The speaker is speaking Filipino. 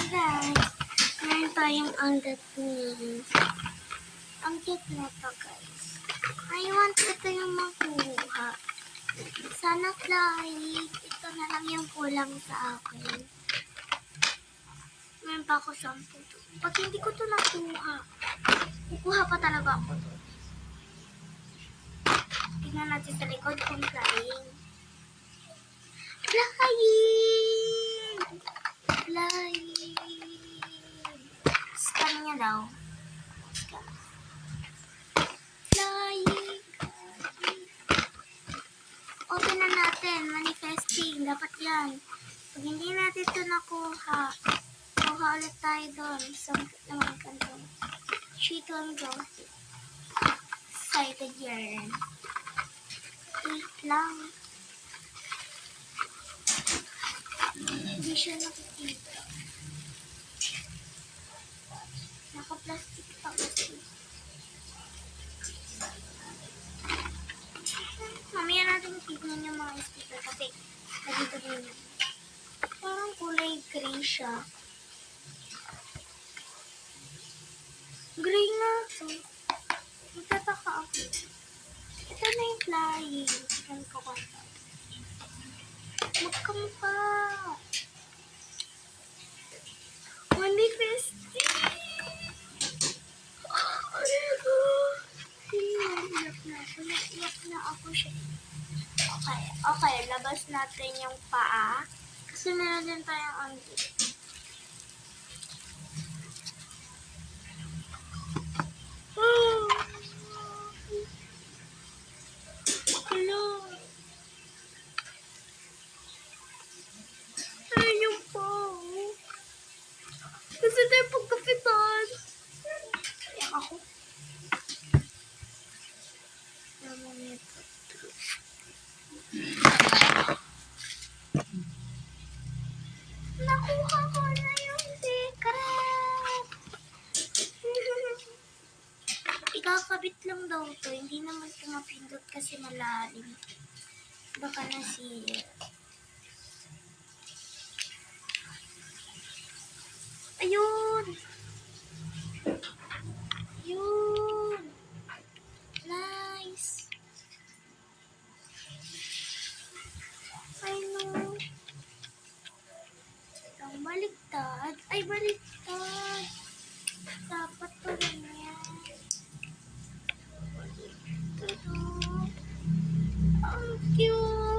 Guys, meron tayong anggat ni. Ang cute na to, guys. I want ito yung makuha. Sana flight. Ito na lang yung kulang sa akin. Meron pa ako 10. Pag hindi ko to nakuha, kukuha pa talaga ako to. Tingnan natin sa likod kung flying. Flying! Flying! Scan niya daw. Scan. Flying! Open na natin. Manifesting. Dapat yan. Pag hindi natin ito nakuha, kuha ulit tayo doon. Sangkot naman ka doon. Sheet on go. Excited yan. Wait lang. Hindi siya nakikita. Naka-plastic pa kasi. Mamaya natin tignan yung mga sticker kasi nandito rin. Parang kulay gray siya. Gray nga to. Magtataka ako. Ito na yung flying. Tignan ko kanta. Magkamukha. Manifesting. Naiyak na ako siya. Okay, labas natin yung paa. Kasi meron din tayong angkit. Hello. Ayun yung paa. Kasi tayo pagkapitan. Iyak ako. Nakuha ko na yung secret. Ikakabit lang daw to. Hindi naman ito mapindot kasi malalim. Baka nasira. Ayun! Ayun! Nice! I know. Ang baligtad. Ay, baligtad. Dapat to ganyan. Baligtad. Ang cute.